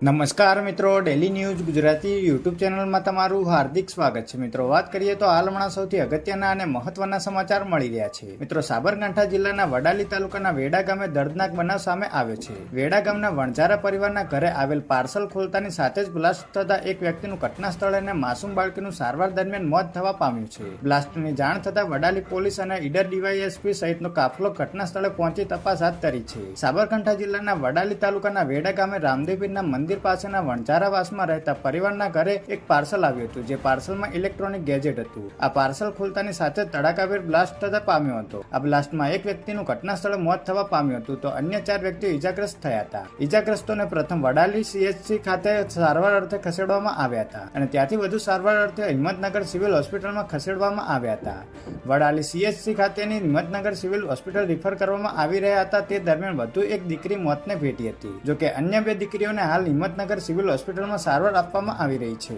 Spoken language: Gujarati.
નમસ્કાર મિત્રો, ડેલી ન્યૂઝ ગુજરાતી યુટ્યુબ ચેનલમાં તમારું હાર્દિક સ્વાગત છે. મિત્રો, વાત કરીએ તો હાલ હમણાં સૌથી અગત્યના અને મહત્વના સમાચાર મળી રહ્યા છે. મિત્રો, સાબરકાંઠા જિલ્લાના વડાલી તાલુકાના વેડા ગામે દર્દનાક બનાવ સામે આવ્યો છે. વેડા ગામના વણઝારા પરિવારના ઘરે આવેલ પાર્સલ ખોલતાની સાથે જ બ્લાસ્ટ થતા એક વ્યક્તિનું ઘટના સ્થળે અને માસૂમ બાળકીનું સારવાર દરમિયાન મોત થવા પામ્યું છે. બ્લાસ્ટની જાણ થતા વડાલી પોલીસ અને ઈડર ડીવાયએસપી સહિતનો કાફલો ઘટના સ્થળે પહોંચી તપાસ હાથ ધરી છે. સાબરકાંઠા જિલ્લાના વડાલી તાલુકાના વેડા ગામે રામદેવપીરના મંદિર પાસેના વણઝારાવાસમાં રહેતા પરિવારના ઘરે એક પાર્સલ આવ્યું હતું, જે પાર્સલમાં ઇલેક્ટ્રોનિક ગેજેટ હતું. આ પાર્સલ ખોલતાની સાથે તડાકાભેર બ્લાસ્ટ થતા પામ્યો હતો. આ બ્લાસ્ટમાં એક વ્યક્તિનું ઘટના સ્થળે મોત થવા પામ્યું હતું, તો અન્ય 4 વ્યક્તિઓ ઈજાગ્રસ્ત થયા હતા. ઈજાગ્રસ્તોને પ્રથમ વડાલી CHC ખાતે સારવાર અર્થે ખસેડવામાં આવ્યા હતા અને ત્યાંથી વધુ સારવાર અર્થે હિંમતનગર સિવિલ હોસ્પિટલમાં ખસેડવામાં આવ્યા હતા. વડાલી CHC ખાતેની હિંમતનગર સિવિલ હોસ્પિટલ રિફર કરવામાં આવી રહ્યા હતા. તે દરમિયાન વધુ એક દીકરી મોતને ભેટી હતી. જોકે અન્ય 2 દીકરીઓને હાલ હિંમતનગર સિવિલ હોસ્પિટલમાં સારવાર આપવામાં આવી રહી છે.